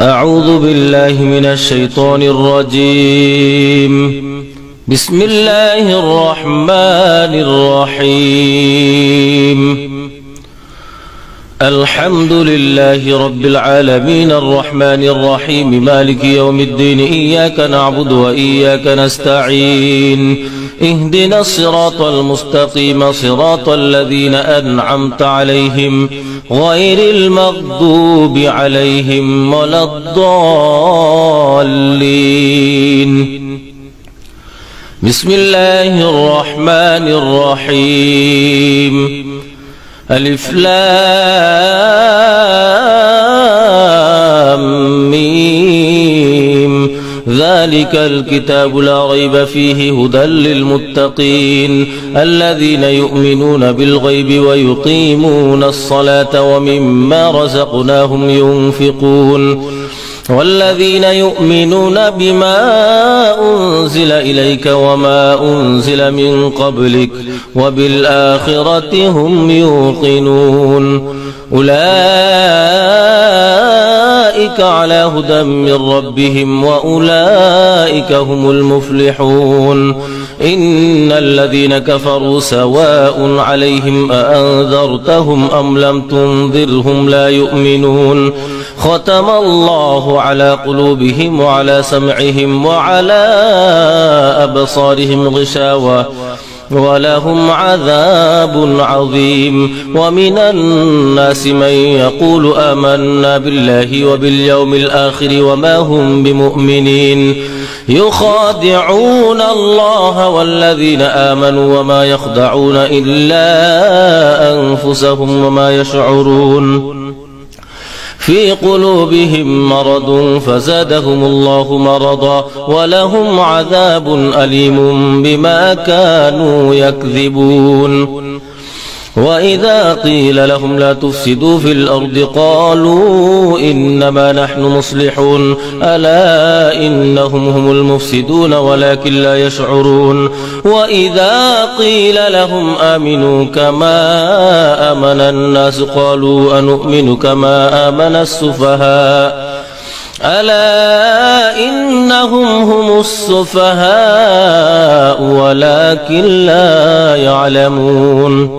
أعوذ بالله من الشيطان الرجيم. بسم الله الرحمن الرحيم. الحمد لله رب العالمين الرحمن الرحيم مالك يوم الدين. إياك نعبد وإياك نستعين. اهدنا الصراط المستقيم صراط الذين أنعمت عليهم غير المغضوب عليهم ولا الضالين. بسم الله الرحمن الرحيم. ألف لام ميم. ذلك الكتاب لا ريب فيه هدى للمتقين الذين يؤمنون بالغيب ويقيمون الصلاة ومما رزقناهم ينفقون والذين يؤمنون بما أنزل إليك وما أنزل من قبلك وبالآخرة هم يوقنون. أولئك على هدى من ربهم وأولئك هم المفلحون. إن الذين كفروا سواء عليهم أأنذرتهم أم لم تنذرهم لا يؤمنون. ختم الله على قلوبهم وعلى سمعهم وعلى أبصارهم غشاوة ولهم عذاب عظيم. ومن الناس من يقول آمنا بالله وباليوم الآخر وما هم بمؤمنين يخادعون الله والذين آمنوا وما يخدعون إلا أنفسهم وما يشعرون. في قلوبهم مرض فزادهم الله مرضا ولهم عذاب أليم بما كانوا يكذبون. وإذا قيل لهم لا تفسدوا في الأرض قالوا إنما نحن مصلحون ألا إنهم هم المفسدون ولكن لا يشعرون. وإذا قيل لهم آمنوا كما آمن الناس قالوا أنؤمن كما آمن السفهاء ألا إنهم هم السفهاء ولكن لا يعلمون.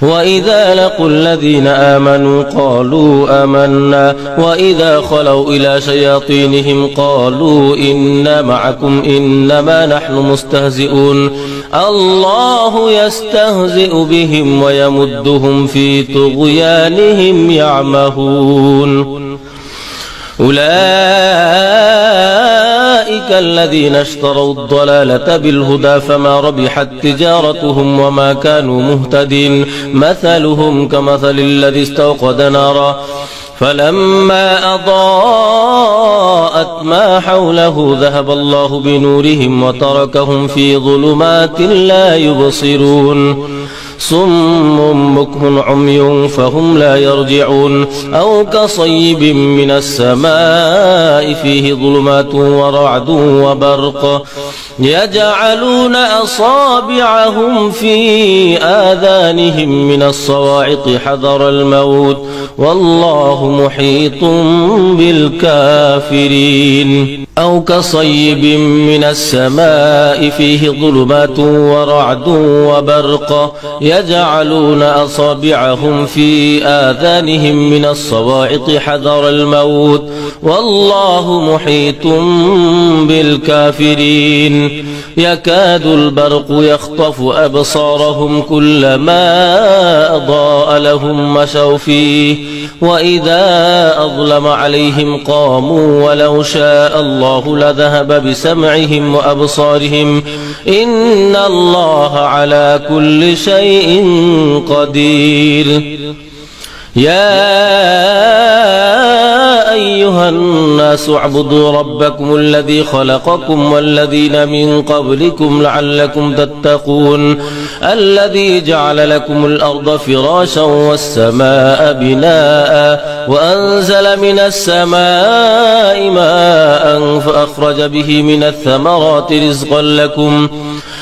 وإذا لقوا الذين آمنوا قالوا آمنا وإذا خلوا إلى شياطينهم قالوا إنا معكم إنما نحن مستهزئون. الله يستهزئ بهم ويمدهم في طغيانهم يعمهون. أولئك الذين اشتروا الضلالة بالهدى فما ربحت تجارتهم وما كانوا مهتدين. مثلهم كمثل الذي استوقد نارا فلما أضاءت ما حوله ذهب الله بنورهم وتركهم في ظلمات لا يبصرون. صم بكم عمي فهم لا يرجعون. أو كصيب من السماء فيه ظلمات ورعد وبرق يجعلون أصابعهم في آذانهم من الصواعق حذر الموت والله محيط بالكافرين. أو كصيب من السماء فيه ظلمات ورعد وبرق يجعلون أصابعهم في آذانهم من الصواعق حذر الموت والله محيط بالكافرين. يكاد البرق يخطف أبصارهم كلما أضاء لهم مشوا فيه وإذا أظلم عليهم قاموا ولو شاء الله لذهب بسمعهم وأبصارهم إن الله على كل شيء قدير. يا أيها الناس اعبدوا ربكم الذي خلقكم والذين من قبلكم لعلكم تتقون. الذي جعل لكم الأرض فراشا والسماء بناء وأنزل من السماء ماء فأخرج به من الثمرات رزقا لكم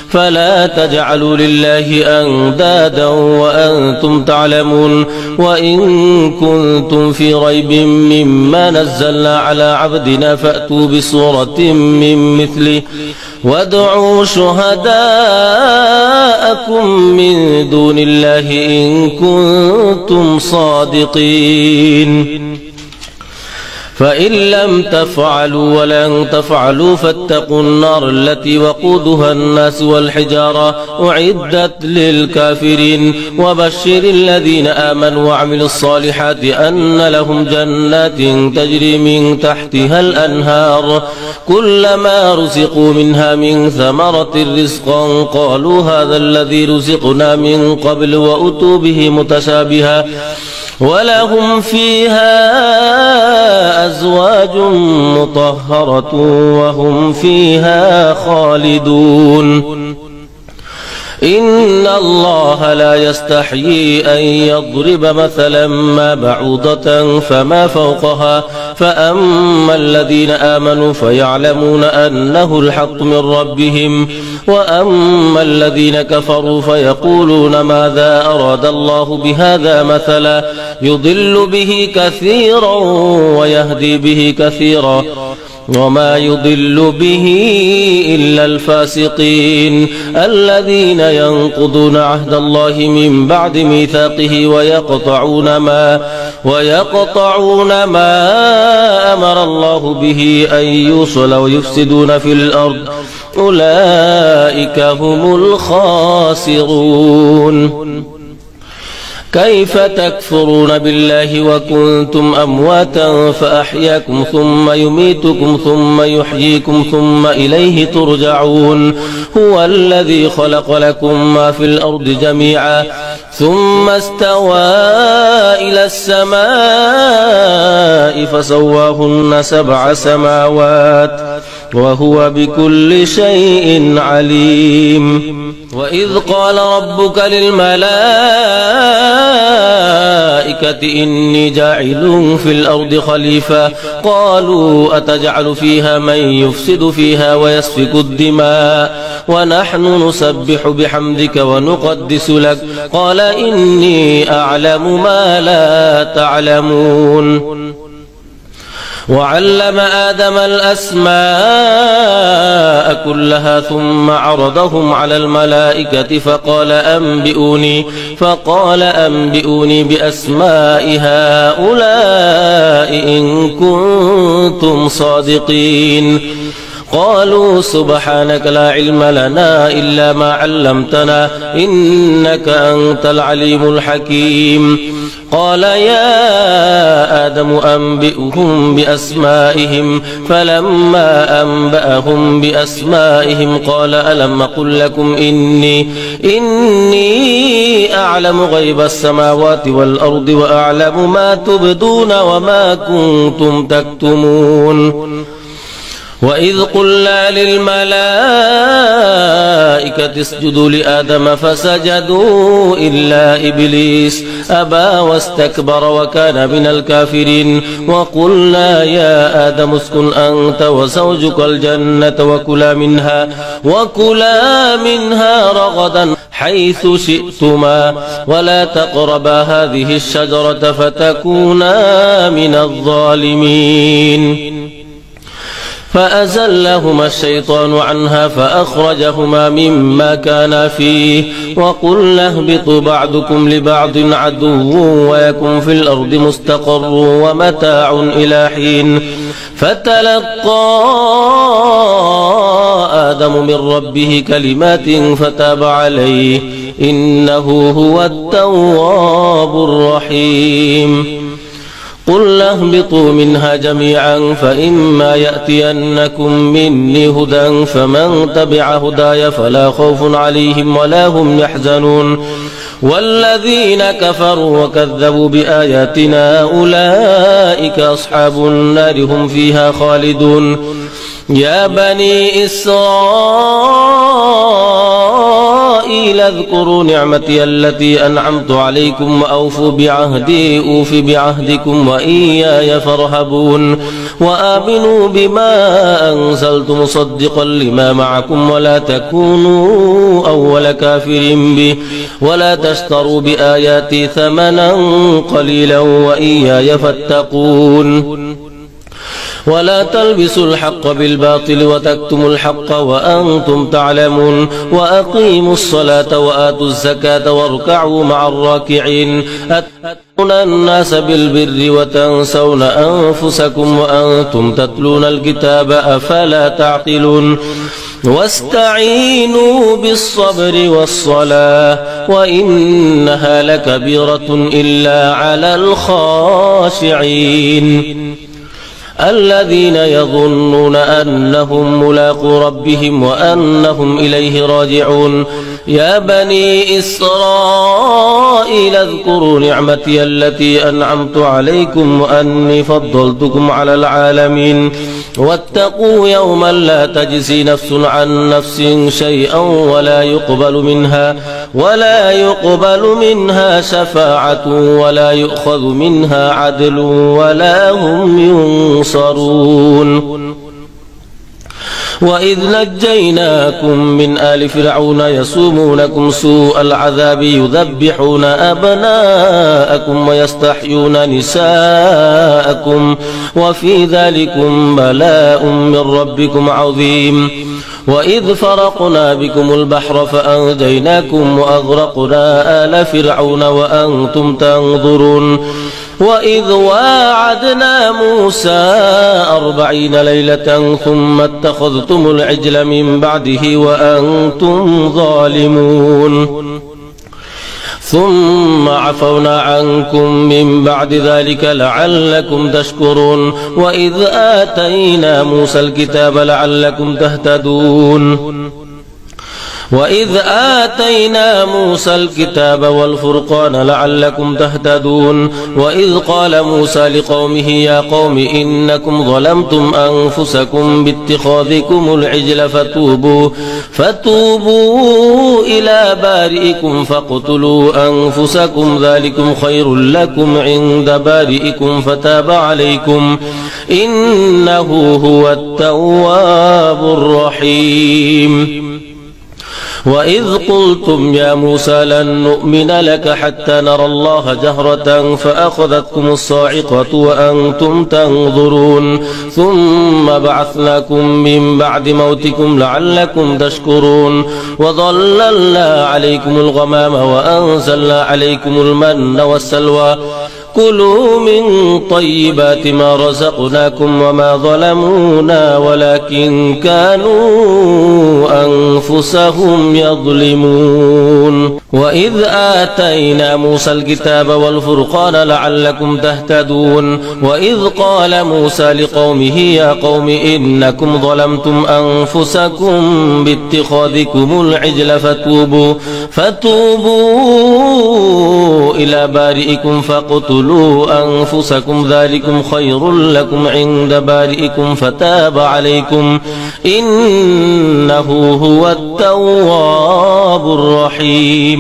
فلا تجعلوا لله أندادا وأنتم تعلمون وإن كنتم في ريب مما نزلنا على عبدنا فأتوا بسورة من مثله وادعوا شهداءكم من دون الله إن كنتم صادقين فإن لم تفعلوا ولن تفعلوا فاتقوا النار التي وقودها الناس والحجارة أعدت للكافرين وبشر الذين آمنوا وعملوا الصالحات أن لهم جنات تجري من تحتها الأنهار كلما رزقوا منها من ثمرة رزقا قالوا هذا الذي رزقنا من قبل وأتوا به متشابها ولهم فيها أزواج مطهرة وهم فيها خالدون إن الله لا يستحيي أن يضرب مثلا ما بعوضة فما فوقها فأما الذين آمنوا فيعلمون أنه الحق من ربهم وأما الذين كفروا فيقولون ماذا أراد الله بهذا مثلا يضل به كثيرا ويهدي به كثيرا وما يضل به إلا الفاسقين الذين ينقضون عهد الله من بعد ميثاقه ويقطعون ما أمر الله به أن يوصل ويفسدون في الأرض أولئك هم الخاسرون كيف تكفرون بالله وكنتم أمواتا فأحياكم ثم يميتكم ثم يحييكم ثم إليه ترجعون هو الذي خلق لكم ما في الأرض جميعا ثم استوى إلى السماء فسواهن 7 سماوات وهو بكل شيء عليم وإذ قال ربك للملائكة إني جاعل في الأرض خليفة قالوا أتجعل فيها من يفسد فيها ويسفك الدماء ونحن نسبح بحمدك ونقدس لك قال إني أعلم ما لا تعلمون وعلم آدم الأسماء كلها ثم عرضهم على الملائكة فقال أنبئوني بأسماء هؤلاء إن كنتم صادقين قالوا سبحانك لا علم لنا إلا ما علمتنا إنك أنت العليم الحكيم قال يا آدم أنبئهم بأسمائهم فلما أنبأهم بأسمائهم قال ألم أقل لكم إني أعلم غيب السماوات والأرض وأعلم ما تبدون وما كنتم تكتمون وإذ قلنا للملائكة اسجدوا لآدم فسجدوا إلا إبليس أبى واستكبر وكان من الكافرين وقلنا يا آدم اسكن أنت وزوجك الجنة وكلا منها رغدا حيث شئتما ولا تقربا هذه الشجرة فتكونا من الظالمين فأزلهما الشيطان عنها فأخرجهما مما كانا فيه وقلنا اهبطوا بعضكم لبعض عدو ويكن في الأرض مستقر ومتاع إلى حين فتلقى آدم من ربه كلمات فتاب عليه إنه هو التواب الرحيم قل اهبطوا منها جميعا فإما يأتينكم مني هدى فمن تبع هداي فلا خوف عليهم ولا هم يحزنون والذين كفروا وكذبوا بآياتنا أولئك أصحاب النار هم فيها خالدون يا بني إسرائيل إسرائيل اذكروا نعمتي التي أنعمت عليكم وأوفوا بعهدي أوف بعهدكم وإياي فارهبون وآمنوا بما أنزلت مصدقا لما معكم ولا تكونوا أول كافر به ولا تشتروا بآياتي ثمنا قليلا وإياي فاتقون ولا تلبسوا الحق بالباطل وتكتموا الحق وأنتم تعلمون وأقيموا الصلاة وآتوا الزكاة واركعوا مع الراكعين أتأمرون الناس بالبر وتنسون أنفسكم وأنتم تتلون الكتاب أفلا تعقلون واستعينوا بالصبر والصلاة وإنها لكبيرة إلا على الخاشعين الذين يظنون أنهم ملاقو ربهم وأنهم إليه راجعون يا بني إسرائيل اذكروا نعمتي التي أنعمت عليكم وأني فضلتكم على العالمين واتقوا يوما لا تجزي نفس عن نفس شيئا ولا يقبل منها شفاعة ولا يؤخذ منها عدل ولا هم ينصرون وإذ نجيناكم من آل فرعون يسومونكم سوء العذاب يذبحون أبناءكم ويستحيون نساءكم وفي ذلكم بلاء من ربكم عظيم وإذ فرقنا بكم البحر فأنجيناكم وأغرقنا آل فرعون وأنتم تنظرون وإذ واعدنا موسى 40 ليلة ثم اتخذتم العجل من بعده وأنتم ظالمون ثم عفونا عنكم من بعد ذلك لعلكم تشكرون وإذ آتينا موسى الكتاب لعلكم تهتدون وإذ آتينا موسى الكتاب والفرقان لعلكم تهتدون وإذ قال موسى لقومه يا قوم إنكم ظلمتم أنفسكم باتخاذكم العجل فتوبوا إلى بارئكم فاقتلوا أنفسكم ذلكم خير لكم عند بارئكم فتاب عليكم إنه هو التواب الرحيم وإذ قلتم يا موسى لن نؤمن لك حتى نرى الله جهرة فأخذتكم الصاعقة وأنتم تنظرون ثم بعثناكم من بعد موتكم لعلكم تشكرون وظللنا عليكم الغمام وأنزلنا عليكم المن والسلوى كلوا من طيبات ما رزقناكم وما ظلمونا ولكن كانوا أنفسهم يظلمون وإذ آتينا موسى الكتاب والفرقان لعلكم تهتدون وإذ قال موسى لقومه يا قوم إنكم ظلمتم أنفسكم باتخاذكم العجل فتوبوا إلى بارئكم فاقتلوا أنفسكم ذلكم خير لكم عند بارئكم فتاب عليكم إنه هو التواب الرحيم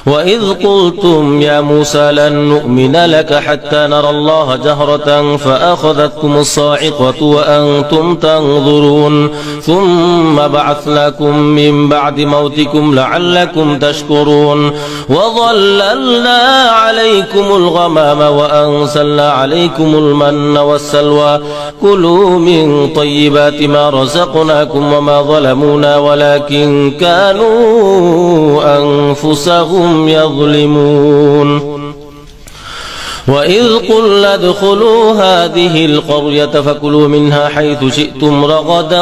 وإذ قلتم يا موسى لن نؤمن لك حتى نرى الله جهرة فأخذتكم الصاعقة وأنتم تنظرون ثم بعثناكم من بعد موتكم لعلكم تشكرون وظللنا عليكم الغمام وأنزلنا عليكم المن والسلوى كلوا من طيبات ما رزقناكم وما ظلمونا ولكن كانوا أنفسهم يظلمون وإذ قلنا ادخلوا هذه القرية فكلوا منها حيث شئتم رغدا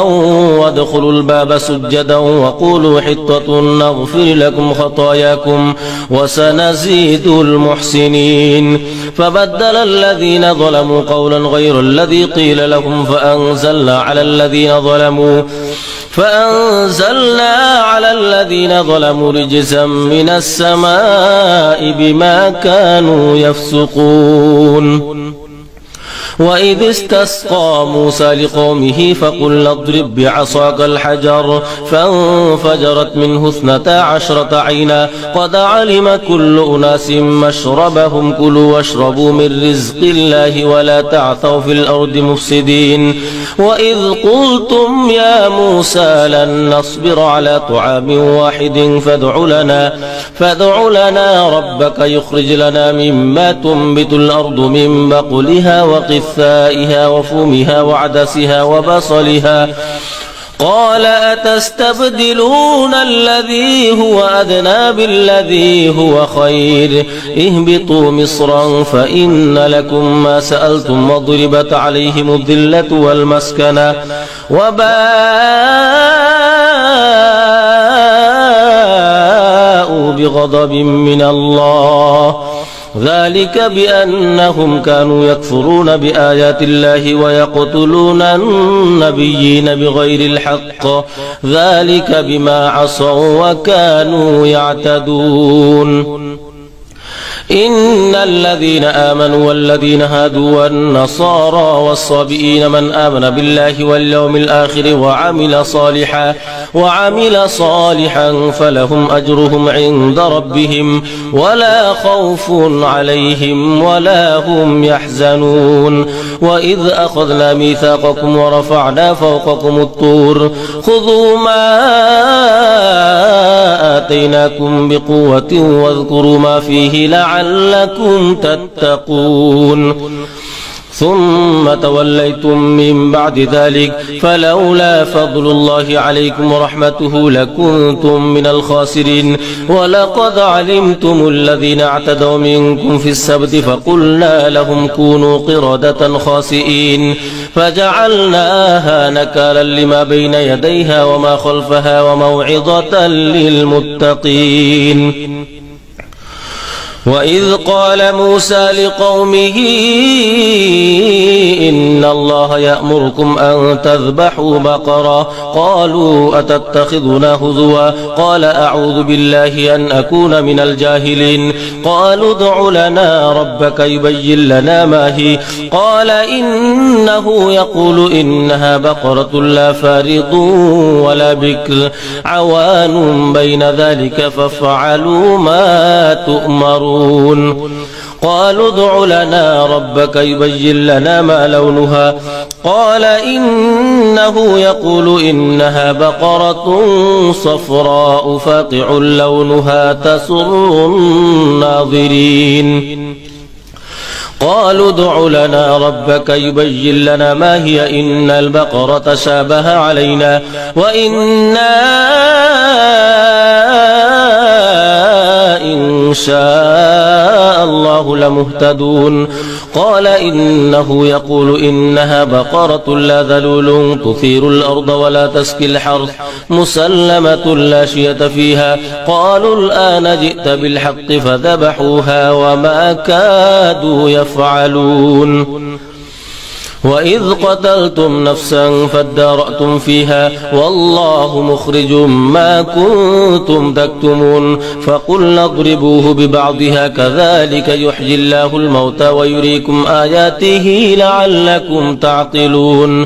وادخلوا الباب سجدا وقولوا حطة نغفر لكم خطاياكم وسنزيد المحسنين فبدل الذين ظلموا قولا غير الذي قيل لهم فأنزلنا على الذين ظلموا رجزا من السماء بما كانوا يفسقون وإذ استسقى موسى لقومه فقلنا اضرب بعصاك الحجر فانفجرت منه 12 عينا قد علم كل أناس مشربهم كلوا واشربوا من رزق الله ولا تعثوا في الأرض مفسدين وإذ قلتم يا موسى لن نصبر على طعام واحد فادع لنا ربك يخرج لنا مما تنبت الأرض من بقلها وقثائها وفومها وعدسها وبصلها قال أتستبدلون الذي هو أدنى بالذي هو خير اهبطوا مصرا فإن لكم ما سألتم وضربت عليهم الذلة والمسكنة وباءوا بغضب من الله ذلك بأنهم كانوا يكفرون بآيات الله ويقتلون النبيين بغير الحق ذلك بما عصوا وكانوا يعتدون إن الذين آمنوا والذين هادوا والنصارى والصابئين من آمن بالله واليوم الآخر وعمل صالحا فلهم أجرهم عند ربهم ولا خوف عليهم ولا هم يحزنون وإذ أخذنا ميثاقكم ورفعنا فوقكم الطور خذوا ما آتيناكم بقوة واذكروا ما فيه لعلكم تتقون ثم توليتم من بعد ذلك فلولا فضل الله عليكم ورحمته لكنتم من الخاسرين ولقد علمتم الذين اعتدوا منكم في السبت فقلنا لهم كونوا قردة خاسئين فجعلناها نكالا لما بين يديها وما خلفها وموعظة للمتقين وإذ قال موسى لقومه إن الله يأمركم أن تذبحوا بقرة قالوا أتتخذنا هزوا قال أعوذ بالله أن أكون من الجاهلين قالوا ادع لنا ربك يبين لنا ما هي قال إنه يقول إنها بقرة لا فارض ولا بكر عوان بين ذلك فافعلوا ما تؤمرون قالوا ادع لنا ربك يبين لنا ما لونها قال إنه يقول إنها بقرة صفراء فاقع لونها تسر الناظرين قالوا ادع لنا ربك يبين لنا ما هي إن البقرة شابه علينا وإنا إن شاء الله لمهتدون قال إنه يقول إنها بقرة لا ذلول تثير الأرض ولا تسقي الحرث مسلمة لا شية فيها قالوا الآن جئت بالحق فذبحوها وما كادوا يفعلون وإذ قتلتم نفسا فادارأتم فيها والله مخرج ما كنتم تكتمون فقلنا اضربوه ببعضها كذلك يحيي الله الموتى ويريكم آياته لعلكم تعقلون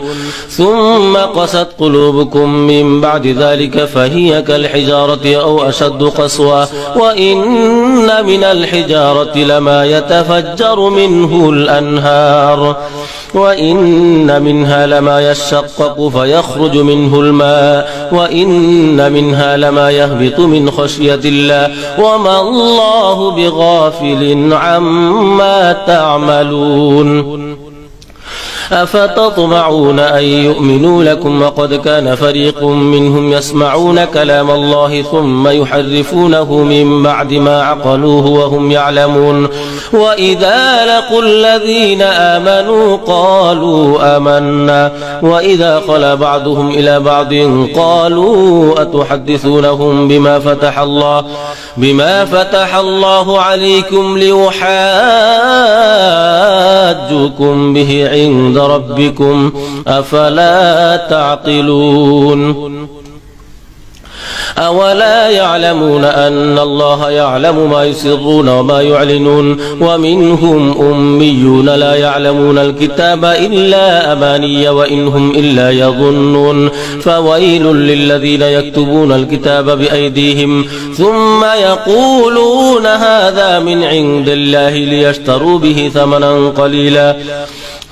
ثم قست قلوبكم من بعد ذلك فهي كالحجارة أو أشد قسوة وإن من الحجارة لما يتفجر منه الأنهار وإن منها لما يشقق فيخرج منه الماء وإن منها لما يهبط من خشية الله وما الله بغافل عما تعملون أفتطمعون أن يؤمنوا لكم وقد كان فريق منهم يسمعون كلام الله ثم يحرفونه من بعد ما عقلوه وهم يعلمون وإذا لقوا الذين آمنوا قالوا آمنا وإذا خلا بعضهم إلى بعض قالوا أتحدثونهم بما فتح الله عليكم ليحاجوكم به عند ربكم أفلا تعقلون أولا يعلمون أن الله يعلم ما يسرون وما يعلنون ومنهم أميون لا يعلمون الكتاب إلا أماني وإن هم إلا يظنون فويل للذين يكتبون الكتاب بأيديهم ثم يقولون هذا من عند الله ليشتروا به ثمنا قليلا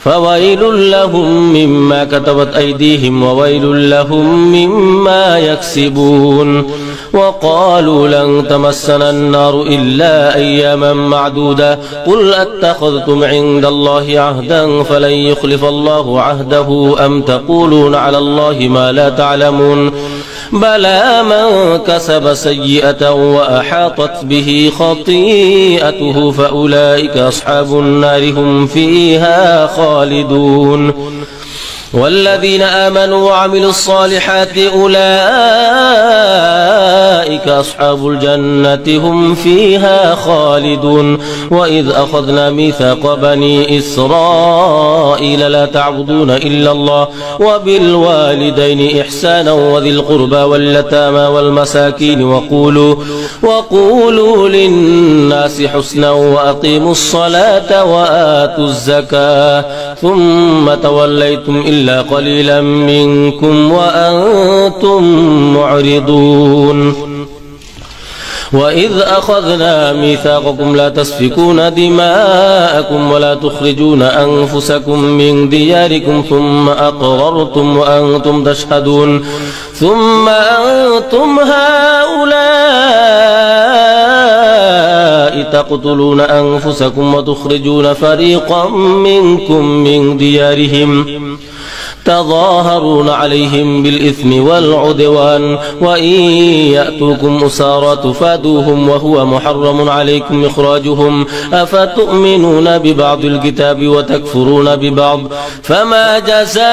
فويل لهم مما كتبت أيديهم وويل لهم مما يكسبون وقالوا لن تمسنا النار إلا أياما معدودة قل أتخذتم عند الله عهدا فلن يخلف الله عهده أم تقولون على الله ما لا تعلمون بلى من كسب سيئة وأحاطت به خطيئته فأولئك أصحاب النار هم فيها خالدون والذين آمنوا وعملوا الصالحات أولئك أصحاب الجنة هم فيها خالدون وإذ أخذنا ميثاق بني إسرائيل لا تعبدون إلا الله وبالوالدين إحسانا وذي القربى واليتامى والمساكين وقولوا للناس حسنا وأقيموا الصلاة وآتوا الزكاة ثم توليتم إلا قليلا منكم وأنتم معرضون وإذ أخذنا ميثاقكم لا تسفكون دماءكم ولا تخرجون أنفسكم من دياركم ثم أقررتم وأنتم تشهدون ثم أنتم هؤلاء تقتلون أنفسكم وتخرجون فريقا منكم من ديارهم تظاهرون عليهم بالإثم والعدوان وإن يأتوكم أسارى تفادوهم وهو محرم عليكم إخراجهم أفتؤمنون ببعض الكتاب وتكفرون ببعض فما جزاء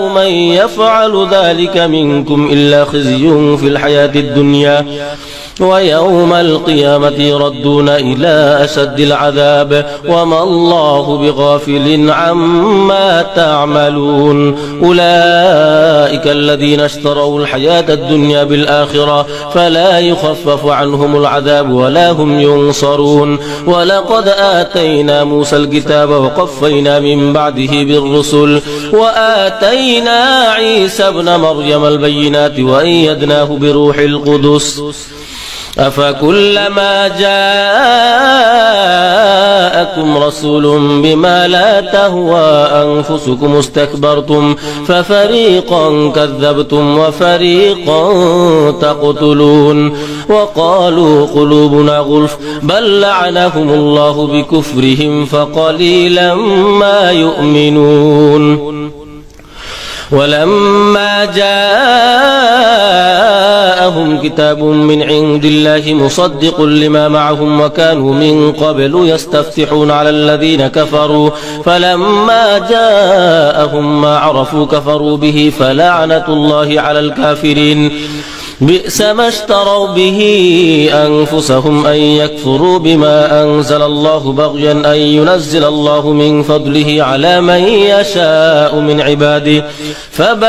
من يفعل ذلك منكم إلا خزي في الحياة الدنيا ويوم القيامة يردون إلى أشد العذاب وما الله بغافل عما تعملون أولئك الذين اشتروا الحياة الدنيا بالآخرة فلا يخفف عنهم العذاب ولا هم ينصرون ولقد آتينا موسى الكتاب وقفينا من بعده بالرسل وآتينا عيسى ابن مريم البينات وأيدناه بروح القدس أفكلما جاءكم رسول بما لا تهوى أنفسكم استكبرتم ففريقا كذبتم وفريقا تقتلون وقالوا قلوبنا غلف بل لعنهم الله بكفرهم فقليلا ما يؤمنون ولما جاءهم كتاب من عند الله مصدق لما معهم وكانوا من قبل يستفتحون على الذين كفروا فلما جاءهم ما عرفوا كفروا به فلعنة الله على الكافرين بئس ما اشتروا به أنفسهم أن يكفروا بما أنزل الله بغيا أن ينزل الله من فضله على من يشاء من عباده فباءوا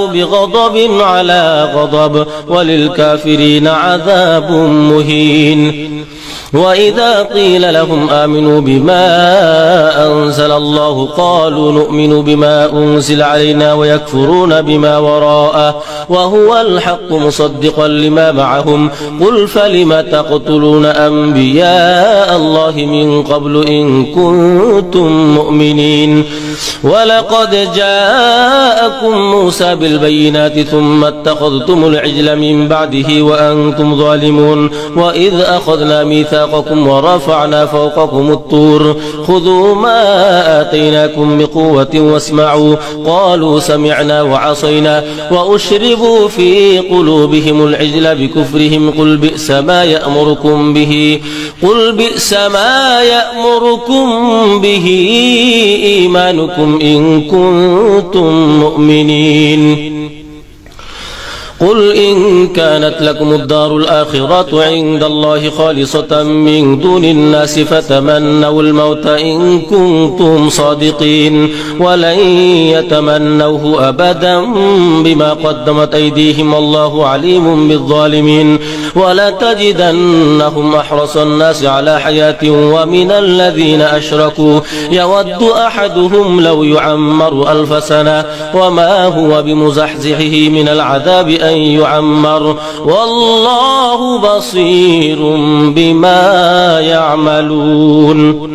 بغضب على غضب وللكافرين عذاب مهين وإذا قيل لهم آمنوا بما أنزل الله قالوا نؤمن بما أنزل علينا ويكفرون بما وراءه وهو الحق مصدقا لما معهم قل فلم تقتلون أنبياء الله من قبل إن كنتم مؤمنين ولقد جاءكم موسى بالبينات ثم اتخذتم العجل من بعده وأنتم ظالمون وإذ أخذنا ميثاقكم ورفعنا فوقكم الطور خذوا ما آتيناكم بقوة واسمعوا قالوا سمعنا وعصينا وأشربوا في قلوبهم العجل بكفرهم قل بئس ما يأمركم به إيمانكم إن كنتم مؤمنين قل إن كانت لكم الدار الآخرة عند الله خالصة من دون الناس فتمنوا الموت إن كنتم صادقين ولن يتمنوه أبدا بما قدمت أيديهم والله عليم بالظالمين ولتجدنهم أحرص الناس على حياة ومن الذين أشركوا يود أحدهم لو يعمر 1000 سنة وما هو بمزحزحه من العذاب أن يعمر والله بصير بما يعملون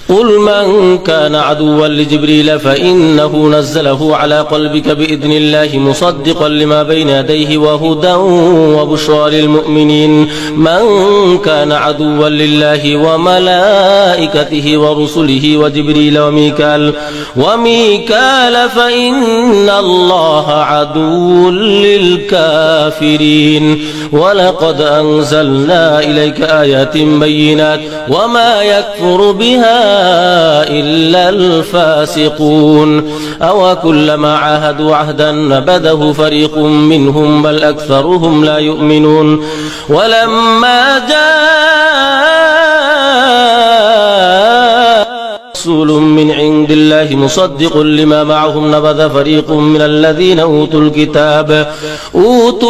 قل من كان عدوا لجبريل فإنه نزله على قلبك بإذن الله مصدقا لما بين يديه وهدى وبشرى للمؤمنين من كان عدوا لله وملائكته ورسله وجبريل وميكال فإن الله عدو للكافرين ولقد أنزلنا إليك آيات بينات وما يكفر بها إلا الفاسقون أو كلما عاهدوا عهدا نبذه فريق منهم بل أكثرهم لا يؤمنون ولما جاء رسول من عند الله مصدق لما معهم نبذ فريق من الذين أوتوا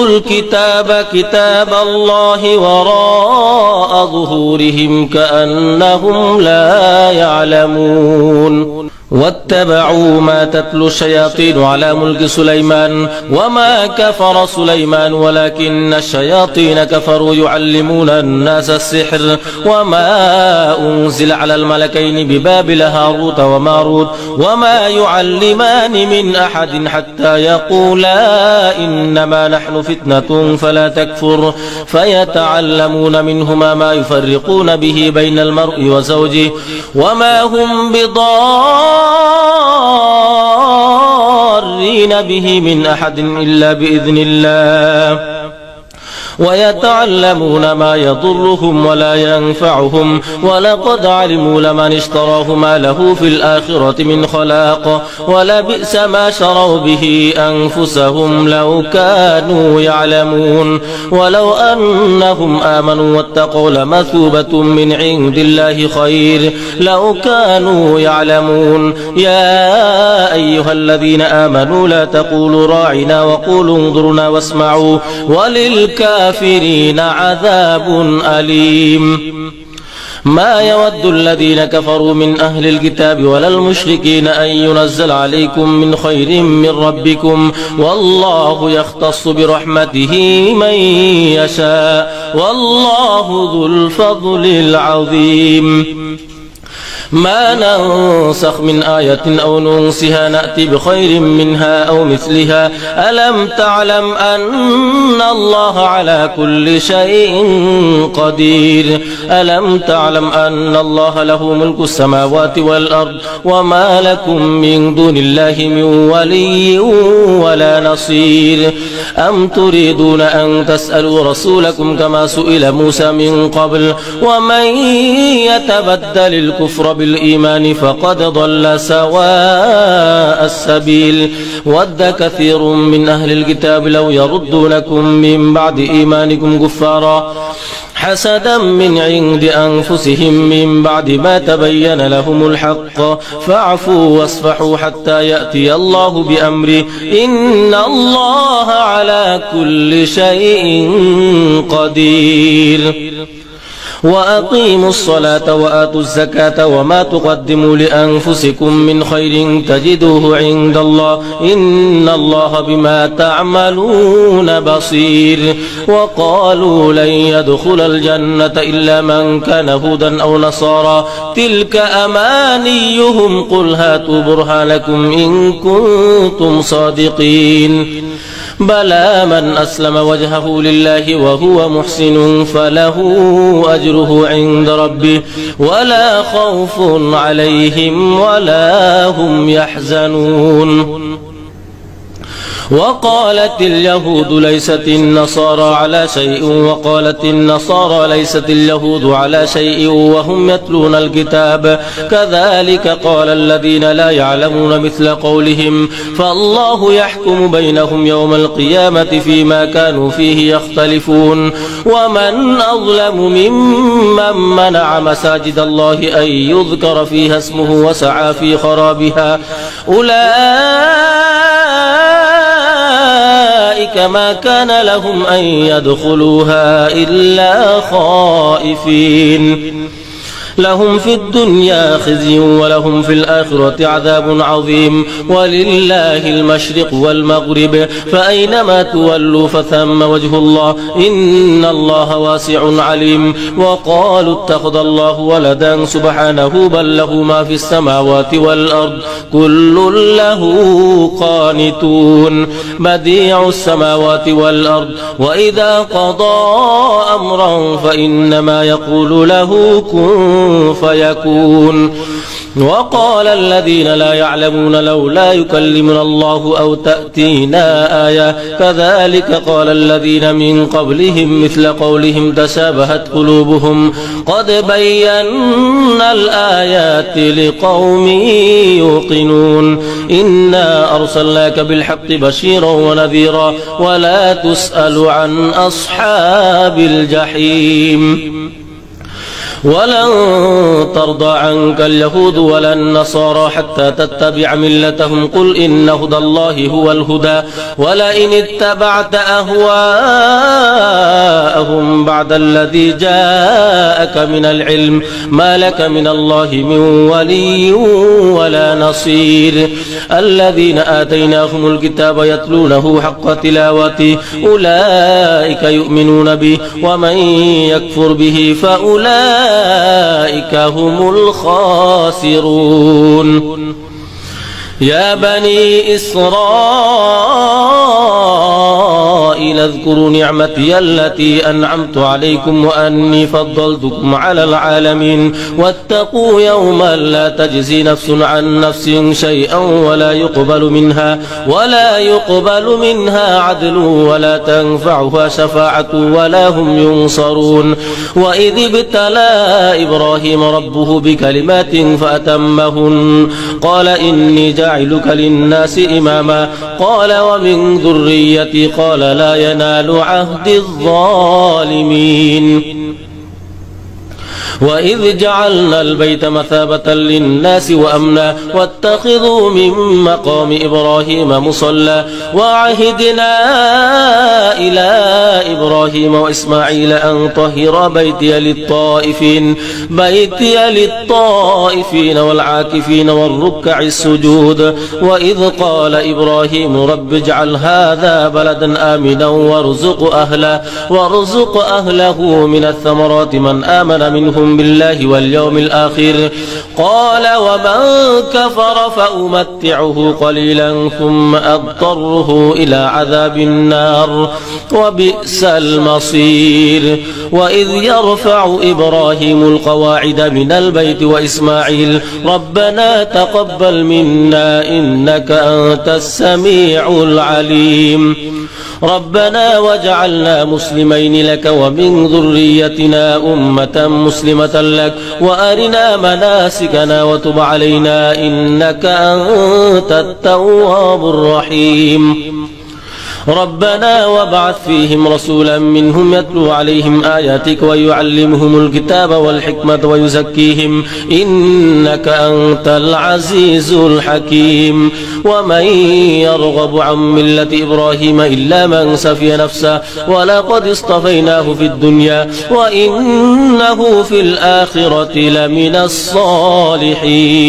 الكتاب كتاب الله وراء ظهورهم كأنهم لا يعلمون واتبعوا ما تتلو الشياطين على ملك سليمان وما كفر سليمان ولكن الشياطين كفروا يعلمون الناس السحر وما أنزل على الملكين ببابل هاروت وماروت وما يعلمان من أحد حتى يقولا إنما نحن فتنة فلا تكفر فيتعلمون منهما ما يفرقون به بين المرء وزوجه وما هم ضارين به من أحد إلا بإذن الله ويتعلمون ما يضرهم ولا ينفعهم ولقد علموا لمن اشتراه ما له في الآخرة من خلاق ولبئس ما شروا به أنفسهم لو كانوا يعلمون ولو أنهم آمنوا واتقوا لمثوبة من عند الله خير لو كانوا يعلمون يا أيها الذين آمنوا لا تقولوا راعنا وقولوا انظرنا واسمعوا وللكافرين عذاب أليم ما يود الذين كفروا من أهل الكتاب ولا المشركين أن ينزل عليكم من خير من ربكم والله يختص برحمته من يشاء والله ذو الفضل العظيم ما ننسخ من آية أو ننسها نأتي بخير منها أو مثلها ألم تعلم أن الله على كل شيء قدير ألم تعلم أن الله له ملك السماوات والأرض وما لكم من دون الله من ولي ولا نصير أم تريدون أن تسألوا رسولكم كما سئل موسى من قبل ومن يتبدل الكفر بالإيمان فقد ضل سواء السبيل ود كثير من أهل الكتاب لو يردونكم من بعد إيمانكم كفارا حسدا من عند أنفسهم من بعد ما تبين لهم الحق فاعفوا واصفحوا حتى يأتي الله بأمره إن الله على كل شيء قدير وأقيموا الصلاة وآتوا الزكاة وما تقدموا لأنفسكم من خير تجدوه عند الله إن الله بما تعملون بصير وقالوا لن يدخل الجنة إلا من كان هودا أو نصارى تلك أمانيهم قل هاتوا برهانكم إن كنتم صادقين بلى من أسلم وجهه لله وهو محسن فله أجره عند ربه ولا خوف عليهم ولا هم يحزنون وقالت اليهود ليست النصارى على شيء وقالت النصارى ليست اليهود على شيء وهم يتلون الكتاب كذلك قال الذين لا يعلمون مثل قولهم فالله يحكم بينهم يوم القيامة فيما كانوا فيه يختلفون ومن أظلم ممن منع مساجد الله أن يذكر فيها اسمه وسعى في خرابها أولئك ما كان لهم أن يدخلوها إلا خائفين لهم في الدنيا خزي ولهم في الآخرة عذاب عظيم ولله المشرق والمغرب فأينما تولوا فثم وجه الله إن الله واسع عليم وقالوا اتخذ الله ولدا سبحانه بل له ما في السماوات والأرض كل له قانتون بديع السماوات والأرض وإذا قضى أمرا فإنما يقول له كن فيكون وقال الذين لا يعلمون لولا يكلمنا الله أو تأتينا آية كذلك قال الذين من قبلهم مثل قولهم تشابهت قلوبهم قد بينا الآيات لقوم يوقنون إنا أرسلناك بالحق بشيرا ونذيرا ولا تسأل عن أصحاب الجحيم ولن ترضى عنك اليهود ولا النصارى حتى تتبع ملتهم قل إن هدى الله هو الهدى ولئن اتبعت أهواءهم بعد الذي جاءك من العلم ما لك من الله من ولي ولا نصير الذين آتيناهم الكتاب يتلونه حق تلاوته أولئك يؤمنون به ومن يكفر به فأولئك هم الخاسرون يا بني إسرائيل اذكروا نعمتي التي أنعمت عليكم وأني فضلتكم على العالمين واتقوا يوما لا تجزي نفس عن نفس شيئا ولا يقبل منها عدل ولا تنفعها شفاعة ولا هم ينصرون وإذ ابتلى إبراهيم ربه بكلمات فأتمهن قال إني جاعلك للناس إماما قال ومن ذريتي قال لا ينال عهد الظالمين وإذ جعلنا البيت مثابة للناس وأمنا واتخذوا من مقام إبراهيم مصلى وعهدنا إلى إبراهيم وإسماعيل أن طهر بيتي للطائفين والعاكفين والركع السجود وإذ قال إبراهيم رب اجعل هذا بلدا آمنا وارزق أهله من الثمرات من آمن منهم بالله واليوم الآخر قال ومن كفر فأمتعه قليلا ثم أضطره إلى عذاب النار وبئس المصير وإذ يرفع إبراهيم القواعد من البيت وإسماعيل ربنا تقبل منا إنك أنت السميع العليم ربنا واجعلنا مسلمين لك ومن ذريتنا أمة مسلمة لك وأرنا مناسكنا وتب علينا إنك أنت التواب الرحيم ربنا وابعث فيهم رسولا منهم يتلو عليهم آياتك ويعلمهم الكتاب والحكمة ويزكيهم إنك أنت العزيز الحكيم ومن يرغب عن ملة إبراهيم إلا من سفي نفسه ولقد اصطفيناه في الدنيا وإنه في الآخرة لمن الصالحين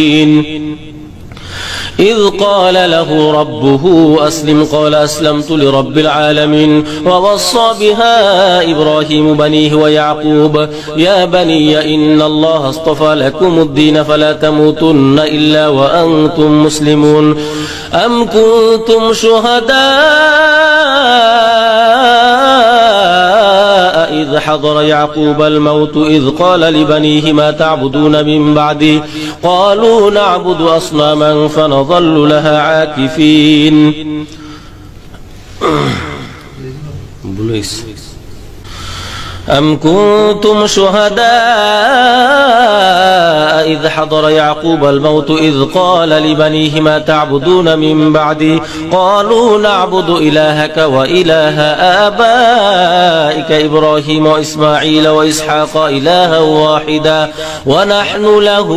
إذ قال له ربه أسلم قال أسلمت لرب العالمين ووصى بها إبراهيم بنيه ويعقوب يا بني إن الله اصطفى لكم الدين فلا تموتن إلا وأنتم مسلمون أم كنتم شهداء إذ حضر يعقوب الموت إذ قال لبنيه ما تعبدون من بعدي قالوا نعبد أصناما فنظل لها عاكفين أم كنتم شهداء إذ حضر يعقوب الموت إذ قال لبنيه ما تعبدون من بعدي قالوا نعبد إلهك وإله آبائك إبراهيم وإسماعيل وإسحاق إلها واحدا ونحن له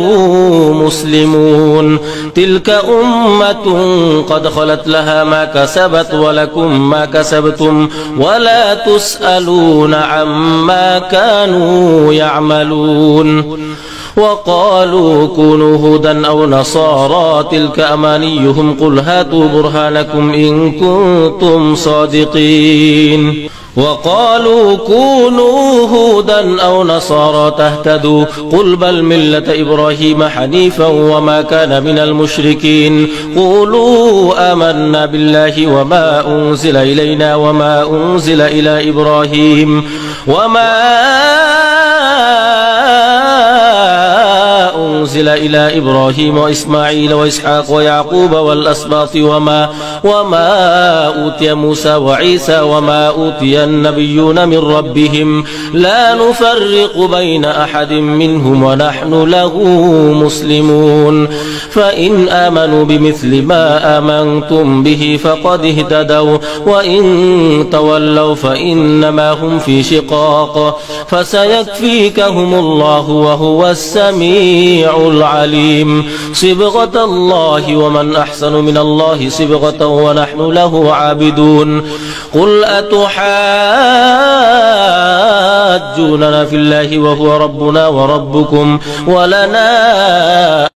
مسلمون تلك أمة قد خلت لها ما كسبت ولكم ما كسبتم ولا تسألون عما كانوا يعملون وقالوا كونوا هودا أو نصارى تلك أمانيهم قل هاتوا برهانكم إن كنتم صادقين وقالوا كونوا هودا أو نصارى تهتدوا قل بل ملة إبراهيم حنيفا وما كان من المشركين قولوا آمنا بالله وما أنزل إلينا وما أنزل إلى إبراهيم أنزل إلى إبراهيم وإسماعيل وإسحاق ويعقوب والأسباط وما أوتي موسى وعيسى وما أوتي النبيون من ربهم لا نفرق بين أحد منهم ونحن له مسلمون فإن آمنوا بمثل ما آمنتم به فقد اهتدوا وإن تولوا فإنما هم في شقاق فسيكفيكهم الله وهو السميع العليم صبغة الله ومن أحسن من الله صبغة ونحن له عابدون قل أتحاجوننا في الله وهو ربنا وربكم ولنا